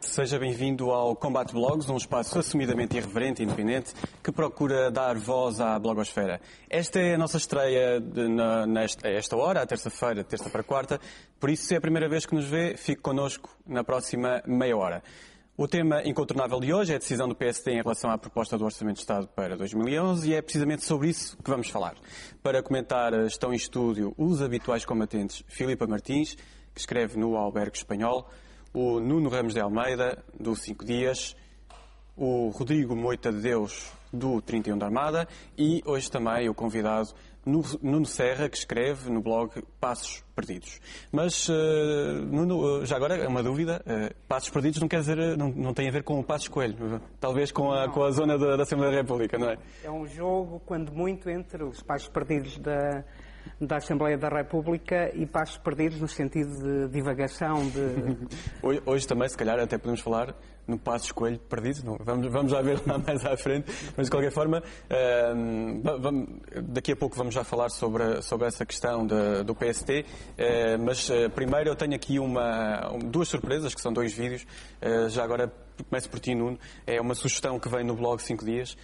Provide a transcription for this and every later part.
Seja bem-vindo ao Combate Blogs, um espaço assumidamente irreverente e independente que procura dar voz à blogosfera. Esta é a nossa estreia a esta hora, à terça-feira, de terça para quarta, por isso, se é a primeira vez que nos vê, fique connosco na próxima meia hora. O tema incontornável de hoje é a decisão do PSD em relação à proposta do Orçamento de Estado para 2011 e é precisamente sobre isso que vamos falar. Para comentar, estão em estúdio os habituais combatentes Filipa Martins, que escreve no Albergue Espanhol, o Nuno Ramos de Almeida, do 5 Dias, o Rodrigo Moita de Deus, do 31 da Armada, e hoje também o convidado Nuno Serra, que escreve no blog Passos Perdidos. Mas, Nuno, já agora, uma dúvida, Passos Perdidos não quer dizer, não tem a ver com o Passos Coelho, talvez com a zona da Assembleia da República, não é? É um jogo, quando muito, entre os Passos Perdidos da Assembleia da República e passos perdidos no sentido de divagação. Hoje também, se calhar, até podemos falar no Passos Coelho perdido. Não, vamos já ver lá mais à frente. Mas, de qualquer forma, daqui a pouco vamos já falar sobre essa questão do PST. Mas, primeiro, eu tenho aqui duas surpresas, que são dois vídeos. Já agora, começo por ti, Nuno. É uma sugestão que vem no blog 5 Dias.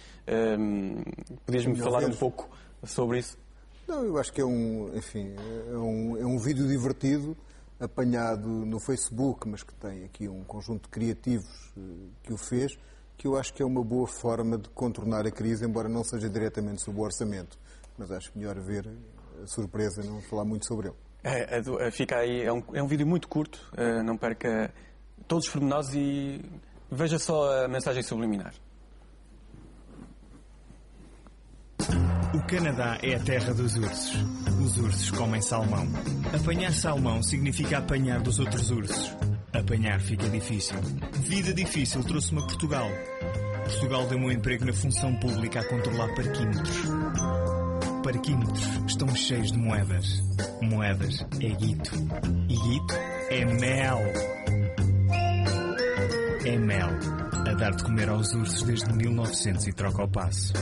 Podias-me falar um pouco sobre isso? Não, eu acho que é um vídeo divertido, apanhado no Facebook, mas que tem aqui um conjunto de criativos que o fez, que eu acho que é uma boa forma de contornar a crise, embora não seja diretamente sobre o orçamento. Mas acho melhor ver a surpresa e não falar muito sobre ele. Fica aí, é um vídeo muito curto, não perca todos os pormenores e veja só a mensagem subliminar. O Canadá é a terra dos ursos. Os ursos comem salmão. Apanhar salmão significa apanhar dos outros ursos. Apanhar fica difícil. Vida difícil trouxe-me a Portugal. Portugal deu-me um emprego na função pública a controlar parquímetros. Parquímetros estão cheios de moedas. Moedas é guito. E guito é mel. É mel. A dar de comer aos ursos desde 1900 e troca ao passo.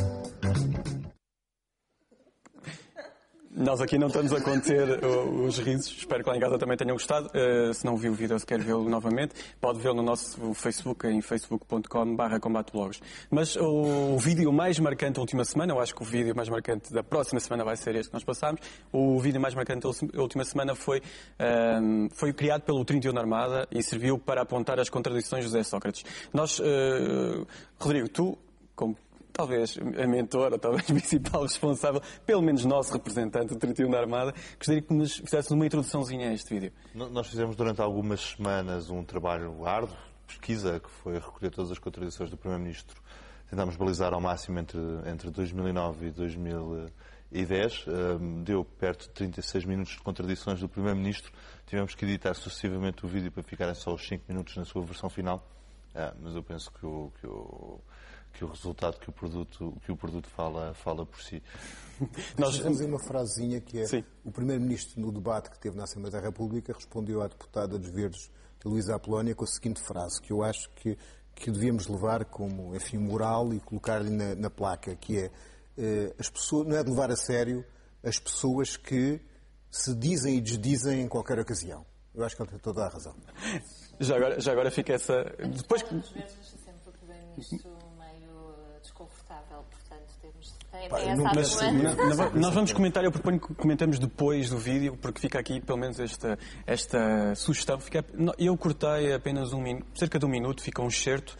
Nós aqui não estamos a conter os risos, espero que lá em casa também tenham gostado. Se não viu o vídeo, se quer vê-lo novamente, pode vê-lo no nosso Facebook, em facebook.com/combateblogs. Mas o vídeo mais marcante da última semana, eu acho que o vídeo mais marcante da próxima semana vai ser este que nós passámos, o vídeo mais marcante da última semana foi criado pelo 31 da Armada e serviu para apontar as contradições de José Sócrates. Rodrigo, tu, como talvez a mentora, talvez principal responsável, pelo menos nosso representante do 31 da Armada, gostaria que nos fizesse uma introduçãozinha a este vídeo. Nós fizemos durante algumas semanas um trabalho árduo, pesquisa, que foi recolher todas as contradições do Primeiro-Ministro. Tentámos balizar ao máximo entre 2009 e 2010. Deu perto de 36 minutos de contradições do Primeiro-Ministro. Tivemos que editar sucessivamente o vídeo para ficarem só os 5 minutos na sua versão final. Mas eu penso que o resultado, que o produto fala por si. Nós temos uma frasezinha que é: Sim. O Primeiro-Ministro, no debate que teve na Assembleia da República, respondeu à deputada dos Verdes, Luísa Apolónia, com a seguinte frase, que eu acho que devíamos levar como, moral e colocar-lhe na placa, que é: as pessoas, não é de levar a sério as pessoas que se dizem e desdizem em qualquer ocasião. Eu acho que ele tem toda a razão. Já agora fica essa... Depois... Às vezes sempre o Primeiro-Ministro meio desconfortável, portanto temos... Nós vamos comentar, eu proponho que comentamos depois do vídeo, porque fica aqui pelo menos esta sugestão. Eu cortei apenas cerca de um minuto, fica um excerto,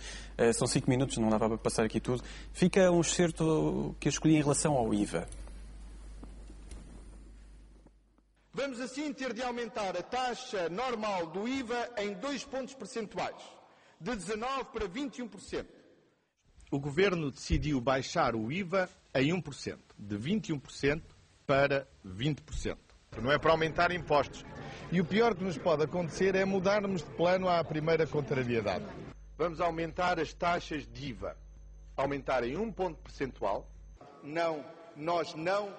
são 5 minutos, não dava para passar aqui tudo. Fica um excerto que eu escolhi em relação ao IVA. Vamos assim ter de aumentar a taxa normal do IVA em 2 pontos percentuais, de 19% para 21%. O Governo decidiu baixar o IVA em 1%, de 21% para 20%. Não é para aumentar impostos. E o pior que nos pode acontecer é mudarmos de plano à primeira contrariedade. Vamos aumentar as taxas de IVA. Aumentar em 1 ponto percentual. Não, nós não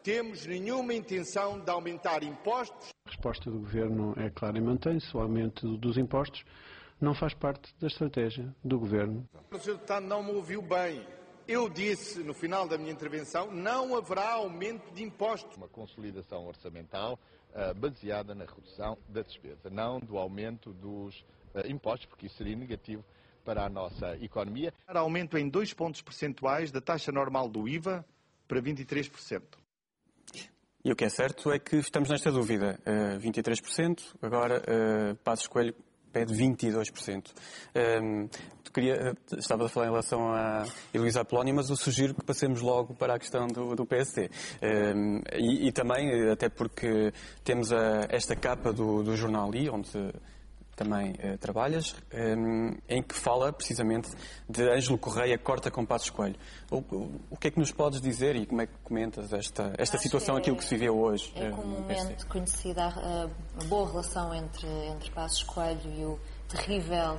temos nenhuma intenção de aumentar impostos. A resposta do Governo é clara e mantém-se o aumento dos impostos. não faz parte da estratégia do Governo. O Sr. Deputado não me ouviu bem. Eu disse, no final da minha intervenção, não haverá aumento de impostos. Uma consolidação orçamental baseada na redução da despesa, não do aumento dos impostos, porque isso seria negativo para a nossa economia. Aumento em 2 pontos percentuais da taxa normal do IVA para 23%. E o que é certo é que estamos nesta dúvida. 23%, agora Passos Coelho pede 22%. Estava a falar em relação a Heloísa Apolónia, mas eu sugiro que passemos logo para a questão do PSD. E também, até porque temos esta capa do jornal I, onde também trabalhas, em que fala precisamente de Ângelo Correia corta com Passos Coelho. O que é que nos podes dizer e como é que comentas esta situação, aquilo que se viveu hoje? É comumente conhecida a boa relação entre Passos Coelho e o terrível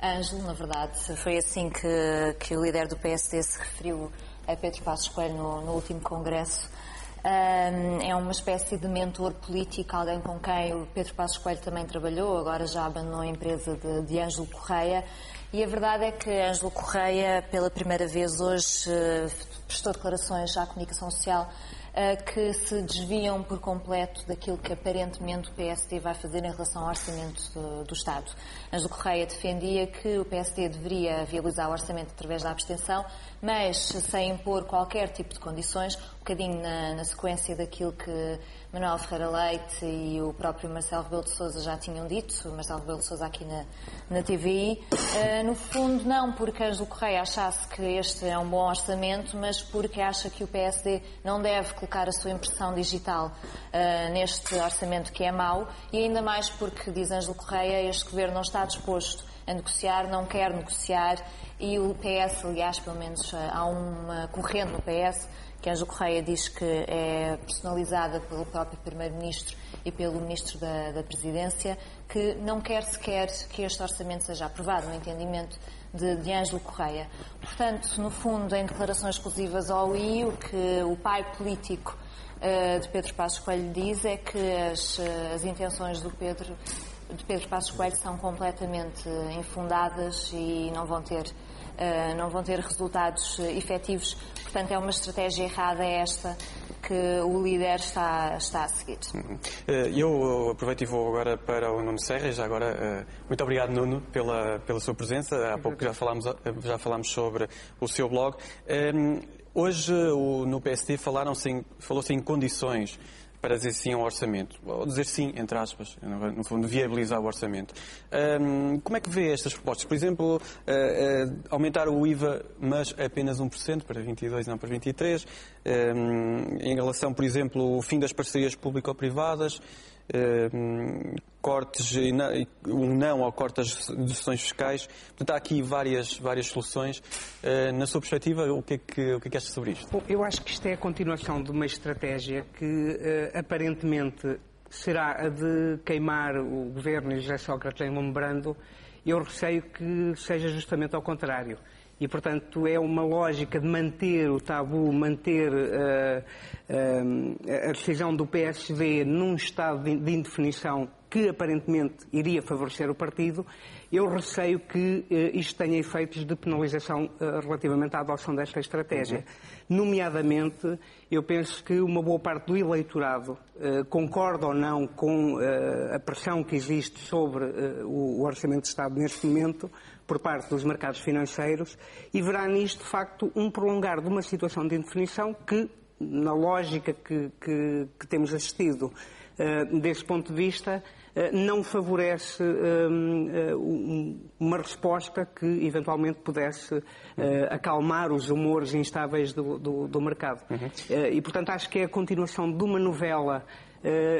Ângelo. Na verdade, foi assim que o líder do PSD se referiu a Pedro Passos Coelho no último congresso. É uma espécie de mentor político, alguém com quem o Pedro Passos Coelho também trabalhou, agora já abandonou a empresa de Ângelo Correia. E a verdade é que Ângelo Correia, pela primeira vez hoje, prestou declarações à comunicação social que se desviam por completo daquilo que aparentemente o PSD vai fazer em relação ao orçamento do Estado. Ângelo Correia defendia que o PSD deveria viabilizar o orçamento através da abstenção, mas sem impor qualquer tipo de condições, um bocadinho na sequência daquilo que Manuel Ferreira Leite e o próprio Marcelo Rebelo de Sousa já tinham dito, Marcelo Rebelo de Sousa aqui na TVI. No fundo, não porque Ângelo Correia achasse que este é um bom orçamento, mas porque acha que o PSD não deve colocar a sua impressão digital neste orçamento que é mau, e ainda mais porque, diz Ângelo Correia, este governo não está disposto a negociar, não quer negociar, e o PS, aliás, pelo menos há uma corrente no PS que Ângelo Correia diz que é personalizada pelo próprio Primeiro-Ministro e pelo Ministro da Presidência, que não quer sequer que este orçamento seja aprovado, no entendimento de Ângelo Correia. Portanto, no fundo, em declarações exclusivas ao I, o que o pai político de Pedro Passos Coelho diz é que as intenções de Pedro Passos Coelho são completamente infundadas e não vão ter resultados efetivos. Portanto, é uma estratégia errada esta que o líder está a seguir. Eu aproveito e vou agora para o Nuno Serra. Já agora, muito obrigado, Nuno, pela sua presença. Há pouco já falámos sobre o seu blog. Hoje, no PSD, falou-se em condições para dizer sim ao orçamento, ou dizer sim, entre aspas, no fundo, viabilizar o orçamento. Como é que vê estas propostas? Por exemplo, aumentar o IVA, mas apenas 1%, para 22% e não para 23%, em relação, por exemplo, ao fim das parcerias público-privadas, cortes, não ao corte das deduções fiscais. Portanto, há aqui várias soluções. Na sua perspectiva, o que é que achas sobre isto? Bom, eu acho que isto é a continuação de uma estratégia que aparentemente será a de queimar o governo e José Sócrates em lembrando. Eu receio que seja justamente ao contrário. E, portanto, é uma lógica de manter o tabu, manter a decisão do PSD num estado de indefinição que aparentemente iria favorecer o partido. Eu receio que isto tenha efeitos de penalização relativamente à adoção desta estratégia. Nomeadamente, eu penso que uma boa parte do eleitorado concorda ou não com a pressão que existe sobre o Orçamento de Estado neste momento, por parte dos mercados financeiros, e verá nisto, de facto, um prolongar de uma situação de indefinição que, na lógica que temos assistido desse ponto de vista, não favorece uma resposta que eventualmente pudesse acalmar os humores instáveis do mercado. E, portanto, acho que é a continuação de uma novela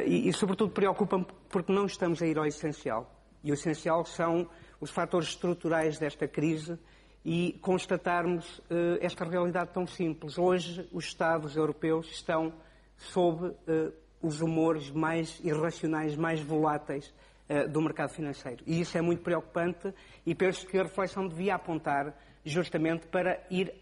e sobretudo, preocupa-me porque não estamos a ir ao essencial. E o essencial são os fatores estruturais desta crise e constatarmos esta realidade tão simples. Hoje, os Estados europeus estão sob os humores mais irracionais, mais voláteis do mercado financeiro. E isso é muito preocupante e penso que a reflexão devia apontar justamente para ir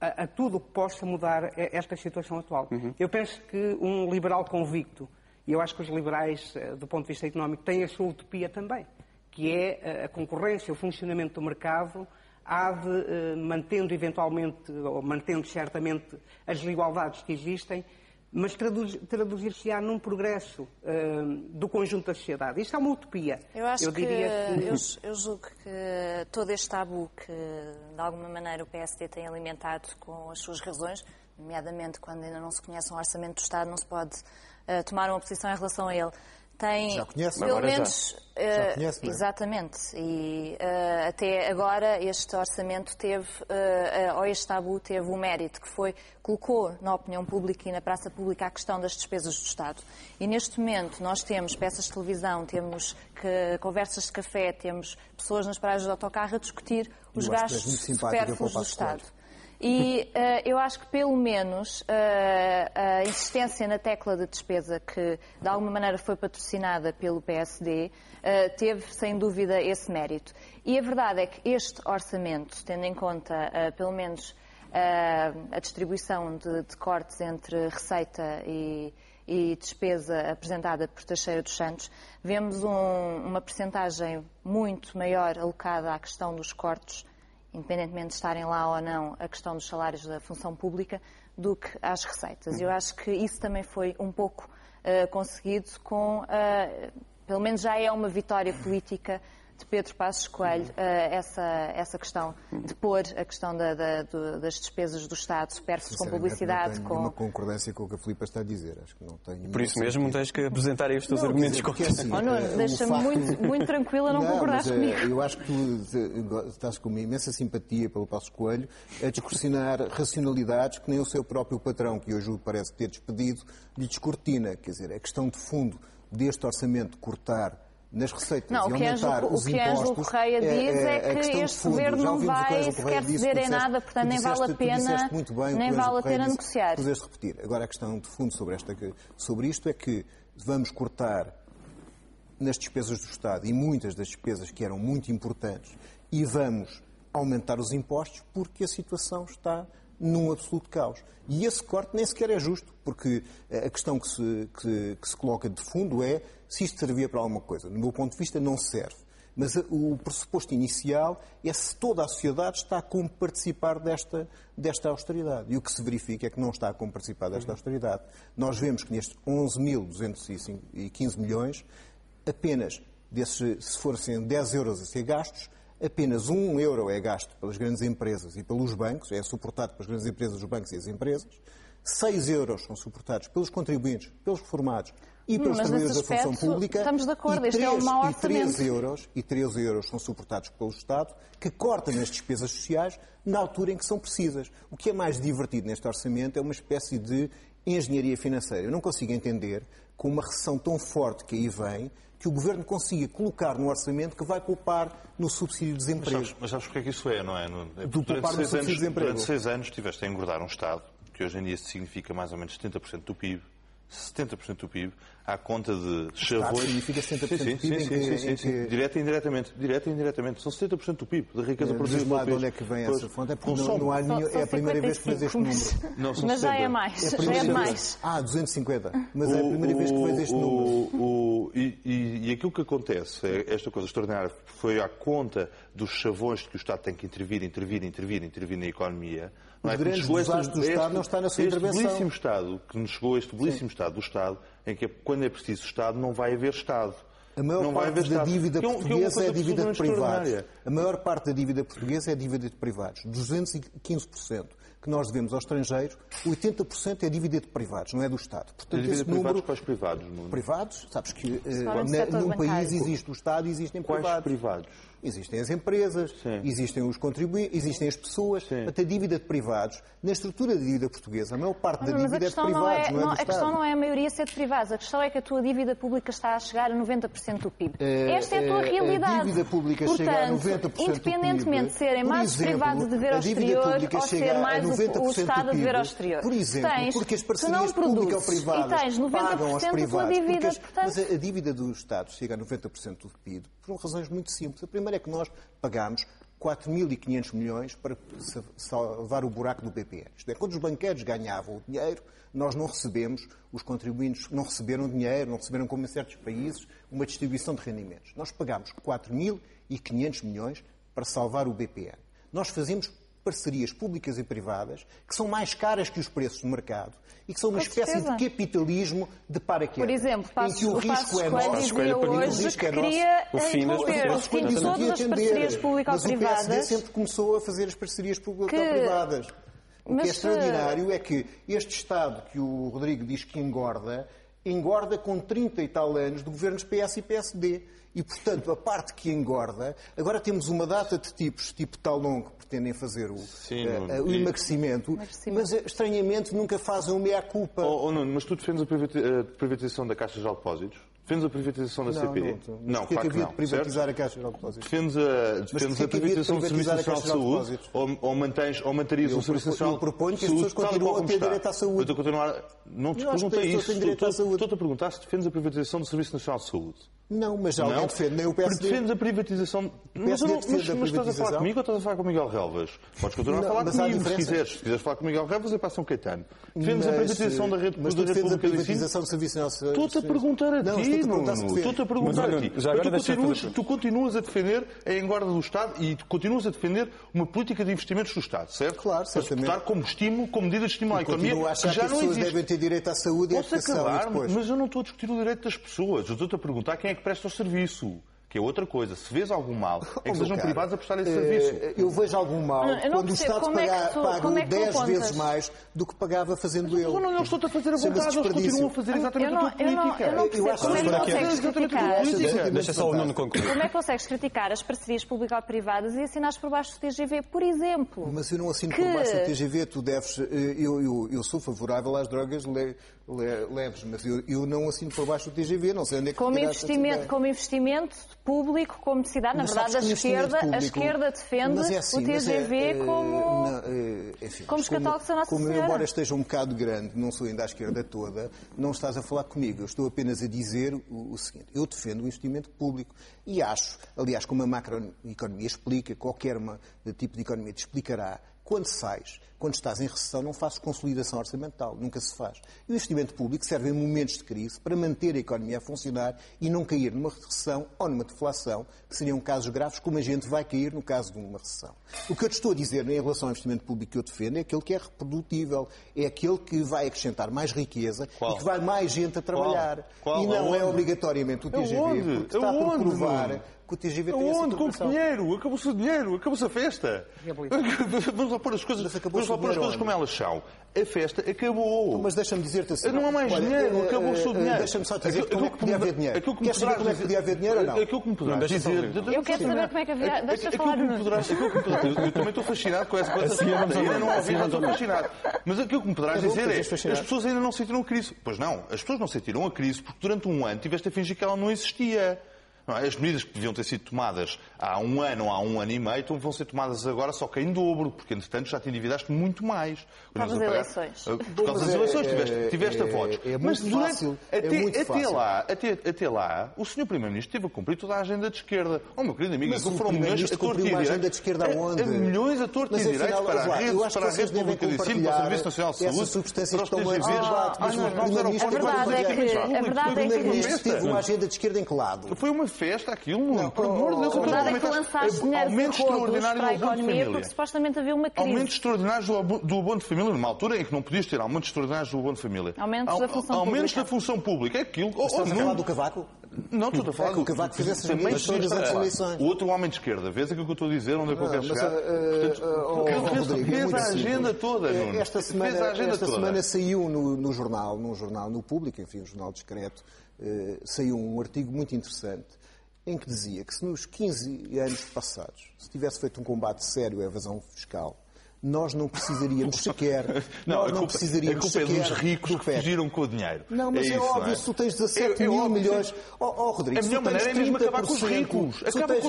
a tudo o que possa mudar esta situação atual. Eu penso que um liberal convicto, e eu acho que os liberais, do ponto de vista económico, têm a sua utopia também, que é a concorrência, o funcionamento do mercado, há de, mantendo eventualmente, ou mantendo certamente as desigualdades que existem, mas traduzir-se-á num progresso do conjunto da sociedade. Isto é uma utopia. Eu julgo que todo este tabu que, de alguma maneira, o PSD tem alimentado com as suas razões, nomeadamente quando ainda não se conhece um orçamento do Estado, não se pode tomar uma posição em relação a ele. Tem, já conhece, pelo menos, já conhece, não é? Exatamente. E até agora este orçamento teve, ou este tabu teve o mérito que foi, colocou na opinião pública e na praça pública a questão das despesas do Estado. E neste momento nós temos peças de televisão, temos conversas de café, temos pessoas nas paragens de autocarro a discutir os gastos supérfluos do Estado. E eu acho que, pelo menos, a insistência na tecla de despesa, que de alguma maneira foi patrocinada pelo PSD, teve, sem dúvida, esse mérito. E a verdade é que este orçamento, tendo em conta, pelo menos, a distribuição de cortes entre receita e despesa apresentada por Teixeira dos Santos, vemos uma percentagem muito maior alocada à questão dos cortes, independentemente de estarem lá ou não, a questão dos salários da função pública, do que às receitas. Eu acho que isso também foi um pouco conseguido com, pelo menos já é uma vitória política de Pedro Passos Coelho, essa questão de pôr a questão das despesas do Estado supérfluas com publicidade. Não tenho nenhuma concordância com o que a Filipa está a dizer. Acho que não tenho. Por isso mesmo tens que apresentar aí os teus argumentos contra. Assim, Nuno, deixa-me muito tranquila não concordares comigo. Eu acho que tu estás com uma imensa simpatia pelo Passos Coelho a discursinar racionalidades que nem o seu próprio patrão, que hoje o parece ter despedido, lhe descortina. Quer dizer, a questão de fundo deste orçamento cortar nas receitas e aumentar os impostos... O que Ângelo Correia diz é que este governo não vai sequer ceder em nada, portanto nem vale a pena negociar. Pudeste repetir. Agora, a questão de fundo sobre isto é que vamos cortar nas despesas do Estado e muitas das despesas que eram muito importantes e vamos aumentar os impostos porque a situação está num absoluto caos. E esse corte nem sequer é justo, porque a questão que se coloca de fundo é se isto servia para alguma coisa. Do meu ponto de vista, não serve. Mas o pressuposto inicial é se toda a sociedade está a como participar desta austeridade. E o que se verifica é que não está a como participar desta austeridade. Nós vemos que nestes 11.215 milhões, apenas, se fossem 10 euros a ser gastos, apenas 1 euro é gasto pelas grandes empresas e pelos bancos, é suportado pelas grandes empresas, os bancos e as empresas. 6 euros são suportados pelos contribuintes, pelos reformados e pelos trabalhadores da função pública. Estamos de acordo, este é um mau orçamento. E 13 euros são suportados pelo Estado, que corta nas despesas sociais na altura em que são precisas. O que é mais divertido neste orçamento é uma espécie de engenharia financeira. Eu não consigo entender, com uma recessão tão forte que aí vem, que o Governo consiga colocar no orçamento que vai poupar no subsídio de desemprego. Mas sabes porque é que isso é, não é? Do poupar no subsídio de desemprego. Durante 6 anos estiveste a engordar um Estado, que hoje em dia significa mais ou menos 70% do PIB, 70% do PIB, à conta de chavões... significa 70% do PIB? Sim. Direta e indiretamente. São 70% do PIB, da riqueza produzida pelo país. De onde é que vem essa fonte? É porque não há nenhum... É a primeira vez que faz este número. Não, mas já é mais. Já é mais. 250. Mas é a primeira vez que faz este número. E aquilo que acontece, esta coisa extraordinária, foi à conta dos chavões que o Estado tem que intervir na economia. Os grandes desastres do Estado não está na sua intervenção. Belíssimo Estado, que nos chegou este belíssimo Estado do Estado, em que quando é preciso Estado não vai haver Estado. A maior parte da dívida portuguesa é a dívida de privados. A maior parte da dívida portuguesa é a dívida de privados. 215% que nós devemos aos estrangeiros, 80% é dívida de privados, não é do Estado. Portanto, esse número... Quais privados? Privados? Sabes que num país existe o Estado e existem privados. Quais privados? Existem as empresas, existem os contribuintes, existem as pessoas. Portanto, a dívida de privados, na estrutura da dívida portuguesa, a maior parte da dívida é de privados, não é do Estado. A questão não é a maioria ser de privados, a questão é que a tua dívida pública está a chegar a 90% do PIB. Esta é a tua realidade. A dívida pública chega a 90% do PIB. Independentemente de serem mais privados a dever ao exterior ou ser mais o Estado a dever ao exterior. Por exemplo, porque as parcerias público-privadas pagam aos privados. Mas a dívida do Estado chega a 90% do PIB por razões muito simples. A primeira é que nós pagamos 4.500 milhões para salvar o buraco do BPN. Isto é, quando os banqueiros ganhavam o dinheiro, nós não recebemos, os contribuintes não receberam dinheiro, não receberam, como em certos países, uma distribuição de rendimentos. Nós pagámos 4.500 milhões para salvar o BPN. Nós fazemos parcerias públicas e privadas que são mais caras que os preços do mercado e que são uma espécie de capitalismo de paraquedas. Por exemplo, em que o risco é nosso. dizia hoje que queria interromper o fim de todas as parcerias público-privadas. Mas o PSD sempre começou a fazer as parcerias público-privadas. O que é extraordinário é que este Estado que o Rodrigo diz que engorda com 30 e tal anos de governos PS e PSD. E, portanto, a parte que engorda... Agora temos uma data de tipos, tipo Talon, que pretendem fazer o emagrecimento, mas, estranhamente, nunca fazem o meia-culpa. Nuno, mas tu defendes a privatização da Caixa de Depósitos? Defendes a privatização da CP? Não, claro que não. Privatizar a Caixa de Depósitos. Defendes a privatização do Serviço Nacional de Saúde? Ou manterias o Serviço Nacional de Saúde? Eu proponho que as pessoas continuem a ter direito à saúde. Não te perguntei isso. Estou-te a perguntar se defendes a privatização do Serviço Nacional de Saúde. Não, mas já alguém defende, nem o PSD. Defendes a privatização... Mas estás a falar comigo ou estás a falar com o Miguel Relvas? Podes continuar a falar comigo, se quiseres. Se quiseres falar com o Miguel Relvas, é para São Caetano. Defendes a privatização da rede pública de ensino? Mas defendes a privatização do Serviço Nacional de Saúde? Estou-te a perguntar a ti, estou-te a perguntar a ti. Tu continuas a defender a engorda do Estado e continuas a defender uma política de investimentos do Estado, certo? Claro, certamente. Para como estímulo, como medida de estímulo à economia, que já não existe. Que as pessoas devem ter direito à saúde e à educação depois. Mas eu não estou a discutir o direito das pessoas. Eu estou-te a perguntar quem é que presta o serviço. Que é outra coisa. Se vês algum mal, é que sejam privados a prestar esse serviço. Eu vejo algum mal quando o Estado paga 10 vezes mais do que pagava fazendo ele. Eu não estou a fazer a vontade, eles continuam a fazer exatamente a tua política. Eu não percebo como é que consegues criticar. Deixa só o Nuno concluir. Como é que consegues criticar as parcerias público-privadas e assinares por baixo do TGV, por exemplo? Mas eu não assino por baixo do TGV, tu deves... Eu sou favorável às drogas leves, mas eu não assino por baixo do TGV, não sei onde é que... Como investimento público, como necessidade, na verdade, a esquerda defende o TGV como escatólogo da Nossa Senhora. Como embora esteja um bocado grande, não sou ainda à esquerda toda, não estás a falar comigo. Eu estou apenas a dizer o seguinte. Eu defendo o investimento público e acho, aliás, como a macroeconomia explica, qualquer tipo de economia te explicará, quando estás em recessão, não fazes consolidação orçamental. Nunca se faz. E o investimento público serve em momentos de crise para manter a economia a funcionar e não cair numa recessão ou numa deflação, que seriam casos graves, como a gente vai cair no caso de uma recessão. O que eu te estou a dizer em relação ao investimento público que eu defendo é aquele que é reprodutível, é aquele que vai acrescentar mais riqueza e que vai mais gente a trabalhar. E não é obrigatoriamente o TGV, porque está por provar... que o TGV tem essa com dinheiro? Acabou-se o dinheiro, acabou-se a festa. Vamos lá pôr as coisas como elas são. A festa acabou. Mas deixa-me dizer-te assim. Não há mais dinheiro, acabou-se o dinheiro. Deixa-me só dizer como é que podia haver dinheiro. Queres saber como é que podia haver dinheiro ou não? Aquilo que me poderás dizer... Eu quero saber como é que havia... Deixa falar de novo. Eu também estou fascinado com essa coisa. Ainda não ouvi, mas estou fascinado. Mas aquilo que me poderás dizer é... As pessoas ainda não sentiram a crise. Pois não, as pessoas não sentiram a crise porque durante um ano tiveste a fingir que ela não existia. As medidas que deviam ter sido tomadas há um ano ou há um ano e meio vão ser tomadas agora só que em dobro, porque, entretanto, já te endividaste muito mais. Por causa das eleições. Por causa das eleições, tiveste a votos. É muito fácil. Até lá, o Sr. Primeiro-Ministro teve a cumprir toda a agenda de esquerda. Oh, meu querido amigo, mas foram milhões a torto e direito. Agenda de esquerda aonde? Milhões a torto e direito para a rede pública de ensino, para o Serviço Nacional de Saúde, essas substâncias que estão a debate. A verdade é que o Primeiro-Ministro teve uma agenda de esquerda em que lado? Foi uma festa aquilo. Por amor de Deus, a verdade é que lançaste dinheiro de rodos para a economia porque supostamente havia uma crise. Aumentos extraordinários do abono de família, numa altura em que não podias ter aumentos extraordinários do abono de família. Aumentos da função pública. É aquilo. Estás a falar do Cavaco? Não, estou a falar do Cavaco que fizesse as medidas todas antes das eleições. O outro homem de esquerda, vês aquilo que eu estou a dizer, onde é que eu quero chegar? Fez a agenda toda, Nuno. Esta semana saiu num jornal, no Público, enfim, um jornal discreto, saiu um artigo muito interessante em que dizia que se nos 15 anos passados se tivesse feito um combate sério à evasão fiscal, nós não precisaríamos sequer... A culpa é dos ricos que fugiram com o dinheiro. Não, mas é óbvio, se tu tens 17 mil milhões... Rodrigo, a melhor maneira é mesmo acabar com os ricos.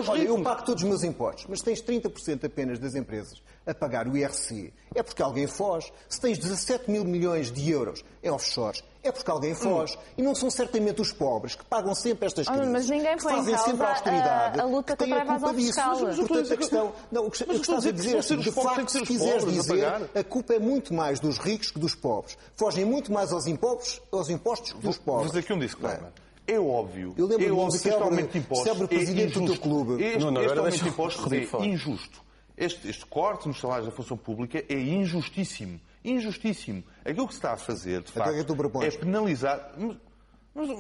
Olha, eu pago todos os meus impostos, mas tens 30% apenas das empresas a pagar o IRC. É porque alguém foge. Se tens 17 mil milhões de euros em offshores, é porque alguém foge. E não são certamente os pobres que pagam sempre estas crises, mas ninguém que põe fazem em causa sempre a austeridade, a luta que têm contra a evasão fiscal. Portanto, a questão... Não, o que estás a dizer é assim, de facto, se quiseres dizer, a culpa é muito mais dos ricos que dos pobres. Fogem muito mais aos impostos que dos pobres. Vou dizer aqui um disclaimer. É óbvio. Eu lembro que este aumento de impostos é presidente do teu clube. Este aumento de impostos é injusto. Este corte nos salários da função pública é injustíssimo. Injustíssimo. Aquilo que se está a fazer, de facto, é penalizar...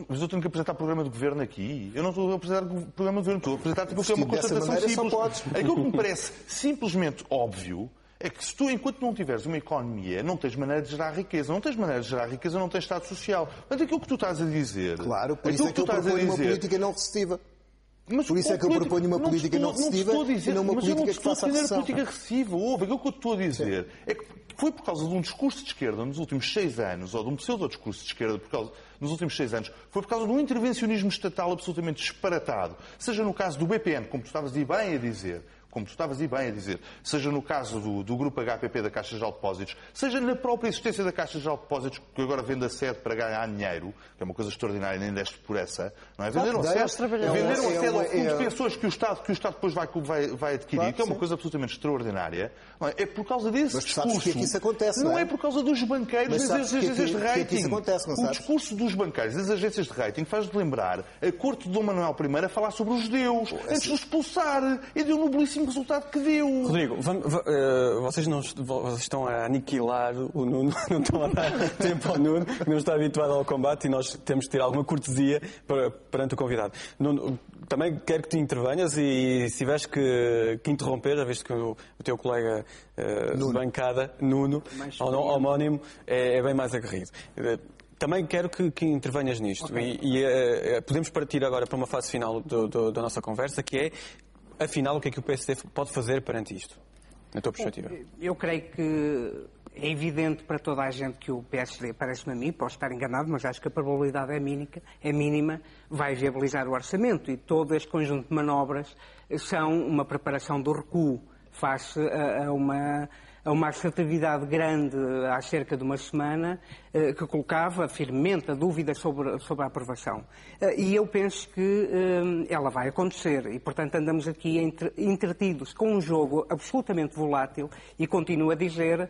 Mas eu tenho que apresentar o programa de governo aqui. Eu não estou a apresentar o programa de governo, estou a apresentar aquilo que é uma constatação simples. Aquilo que me parece simplesmente óbvio é que se tu, enquanto não tiveres uma economia, não tens maneira de gerar riqueza. Não tens maneira de gerar riqueza, não tens Estado Social. Portanto, aquilo que tu estás a dizer... Claro, por isso é que eu proponho uma política não recessiva. Por isso é que eu proponho uma política não recessiva e não uma política que faça recessão. Mas eu não estou a dizer a política recessiva. Aquilo que eu estou a dizer é que foi por causa de um discurso de esquerda nos últimos 6 anos, ou de um pseudo-discurso de esquerda nos últimos 6 anos, foi por causa de um intervencionismo estatal absolutamente disparatado. Seja no caso do BPN, como tu estavas bem a dizer, seja no caso do grupo HPP da Caixa Geral de Depósitos, seja na própria existência da Caixa Geral de Depósitos, que agora vende a sede para ganhar dinheiro, que é uma coisa exordinária, nem deste por essa, não é? Venderam a sede ao fundo de pensões que o Estado depois vai adquirir, claro, que é uma coisa absolutamente extraordinária. Não é? É por causa desse discurso. Mas sabes que isso acontece, não é? Não é por causa dos banqueiros e das agências de rating. Isso acontece, não sabes? O discurso dos banqueiros e das agências de rating faz-de lembrar a corte de Dom Manuel I a falar sobre os judeus, antes de os expulsar, e deu um belíssimo resultado que deu. Rodrigo, vocês estão a aniquilar o Nuno, não estão a dar tempo ao Nuno, que não está habituado ao combate, e nós temos de ter alguma cortesia perante o convidado. Nuno, também quero que tu intervenhas, e se tiveres que interromper, já visto que o teu colega de bancada, Nuno, homónimo, é bem mais aguerrido. Também quero que intervenhas nisto. Okay. E podemos partir agora para uma fase final da nossa conversa, que é, afinal, o que é que o PSD pode fazer perante isto, na tua perspectiva? Eu creio que é evidente para toda a gente que o PSD, parece-me a mim, posso estar enganado, mas acho que a probabilidade é mínima, vai viabilizar o orçamento, e todo este conjunto de manobras são uma preparação do recuo face a uma assertividade grande há cerca de uma semana, que colocava firmemente a dúvida sobre a aprovação. E eu penso que ela vai acontecer, e portanto andamos aqui entretidos com um jogo absolutamente volátil, e continuo a dizer,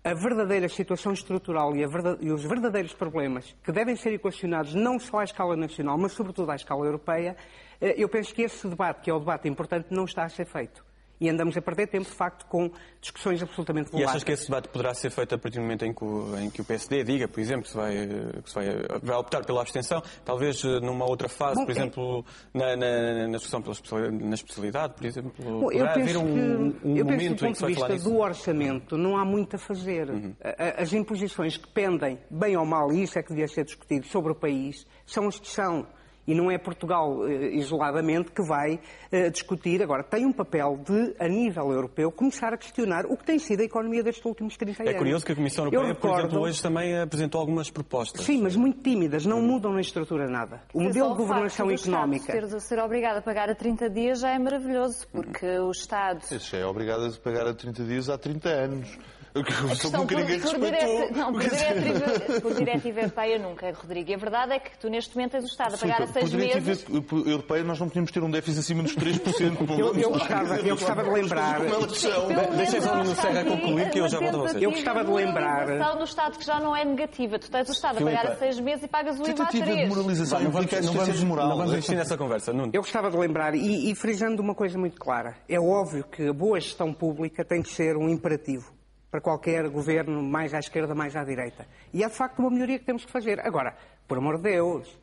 a verdadeira situação estrutural e os verdadeiros problemas que devem ser equacionados não só à escala nacional, mas sobretudo à escala europeia, eu penso que esse debate, que é o debate importante, não está a ser feito. E andamos a perder tempo, de facto, com discussões absolutamente voláteis. E achas que esse debate poderá ser feito a partir do momento em que o PSD diga, por exemplo, que vai optar pela abstenção, talvez numa outra fase, por exemplo, na discussão na especialidade, por exemplo? Eu penso que, do ponto de vista do orçamento, não há muito a fazer. As imposições que pendem, bem ou mal, e isso é que devia ser discutido, sobre o país, são as que são. E não é Portugal, isoladamente, que vai discutir. Agora, tem um papel de, a nível europeu, começar a questionar o que tem sido a economia destes últimos 30 anos. É curioso que a Comissão Europeia, por exemplo, hoje também apresentou algumas propostas. Sim, mas muito tímidas, não mudam na estrutura nada. O modelo de governação económica... Ter ser obrigado a pagar a 30 dias já é maravilhoso, porque o Estado... Esse já é obrigado a pagar a 30 dias há 30 anos. Por diretiva europeia nunca, Rodrigo. E a verdade é que tu neste momento tens o Estado a pagar a 6 meses... Por diretiva europeia nós não podíamos ter um déficit acima dos 3%. Eu gostava de lembrar... Deixem só no Serra concluir que eu já volto a vocês. Eu gostava de lembrar... no Estado que já não é negativa. Tu tens o Estado a pagar a 6 meses e pagas o IVA a 3. Tentativa de moralização implica assistência moral. Não vamos investir nessa conversa. Eu gostava de lembrar, e frisando uma coisa muito clara, é óbvio que a boa gestão pública tem que ser um imperativo para qualquer governo, mais à esquerda, mais à direita. E é, de facto, uma melhoria que temos que fazer. Agora, por amor de Deus,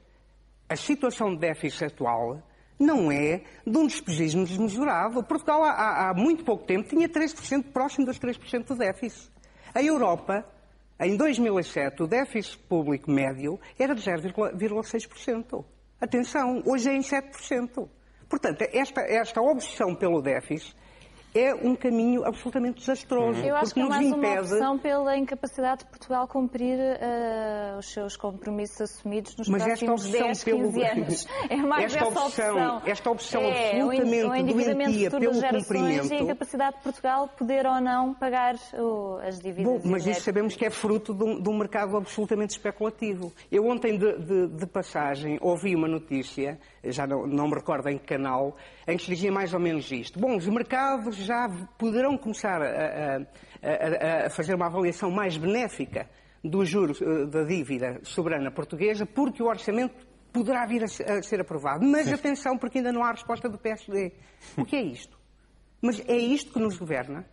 a situação de déficit atual não é de um despegismo desmesurado. Portugal, há muito pouco tempo, tinha 3%, próximo dos 3% de déficit. A Europa, em 2007, o déficit público médio era de 0,6%. Atenção, hoje é em 7%. Portanto, esta obsessão pelo déficit é um caminho absolutamente desastroso. Eu acho que é mais uma opção pela incapacidade de Portugal cumprir os seus compromissos assumidos nos próximos 10, 15 anos. É mais essa opção. Esta opção absolutamente doentia pelo cumprimento. E a incapacidade de Portugal poder ou não pagar as dívidas. Bom, mas isso sabemos que é fruto de um mercado absolutamente especulativo. Eu ontem, de passagem, ouvi uma notícia, já não me recordo em que canal, em que se dizia mais ou menos isto. Bom, os mercados já poderão começar a fazer uma avaliação mais benéfica dos juros da dívida soberana portuguesa, porque o orçamento poderá vir a ser aprovado. Mas atenção, porque ainda não há resposta do PSD. O que é isto? Mas é isto que nos governa?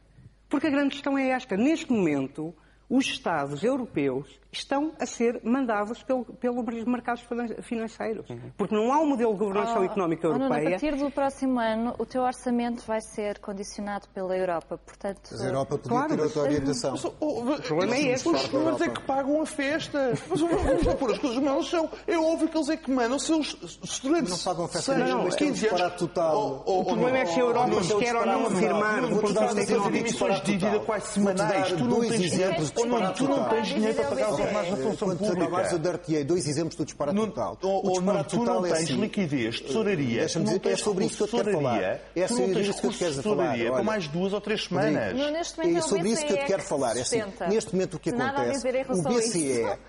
Porque a grande questão é esta. Neste momento, os Estados europeus estão a ser mandados pelos mercados financeiros. Porque não há um modelo de governação económica europeia. A partir do próximo ano, o teu orçamento vai ser condicionado pela Europa. Portanto, mas a Europa podia ter outra orientação. O problema é esse. Os senhores é que pagam a festa. Mas vamos lá pôr as coisas mal no chão. É óbvio que eles é que mandam. Se os durante não pagam a festa, mas tem um disparate total. O problema é se a Europa se quer ou não afirmar do ponto de vista económico. Emissões de dívida quase semanais. Tu não tens exemplos. Tu não tens dinheiro para pagar os ordenados da função pública. Eu dar-te-ei 2 exemplos do disparate total. Tu não tens liquidez, tesouraria. Deixa-me dizer que é sobre isso que eu quero falar. É sobre isso que eu quero falar. Para mais 2 ou 3 semanas. É sobre isso que eu te quero falar. Neste momento o que acontece,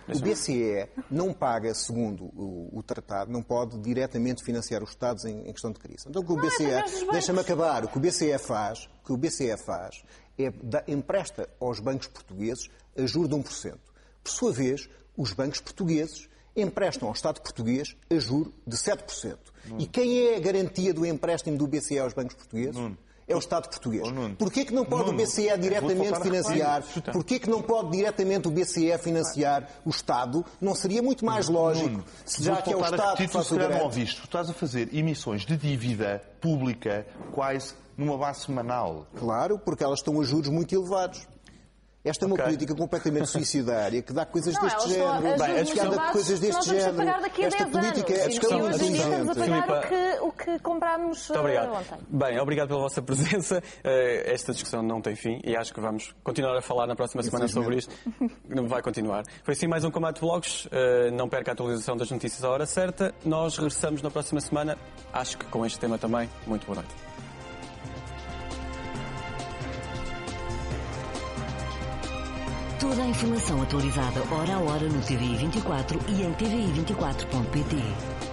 o BCE não paga, segundo o tratado, não pode diretamente financiar os Estados em questão de crise. Então o que o BCE, deixa-me acabar, o que o BCE faz é empresta aos bancos portugueses a juros de 1%. Por sua vez, os bancos portugueses emprestam ao Estado português a juros de 7%. E quem é a garantia do empréstimo do BCE aos bancos portugueses? É o Estado português. Porquê que não pode o BCE diretamente financiar? Porquê que não pode diretamente o BCE financiar o Estado? Não seria muito mais lógico, já que é o Estado que faz o garante? Tu estás a fazer emissões de dívida pública quase numa base semanal. Claro, porque elas estão a juros muito elevados. Esta é uma política completamente suicidária que dá coisas deste género. Coisas deste género. Esta política é absolutamente o que comprámos ontem. Bem, obrigado pela vossa presença. Esta discussão não tem fim e acho que vamos continuar a falar na próxima semana sobre isto. Vai continuar. Foi assim mais um Combate Blogs. Não perca a atualização das notícias à hora certa. Nós regressamos na próxima semana, acho que com este tema também. Muito boa noite. Toda a informação atualizada hora a hora no TVI 24 e em tvi24.pt.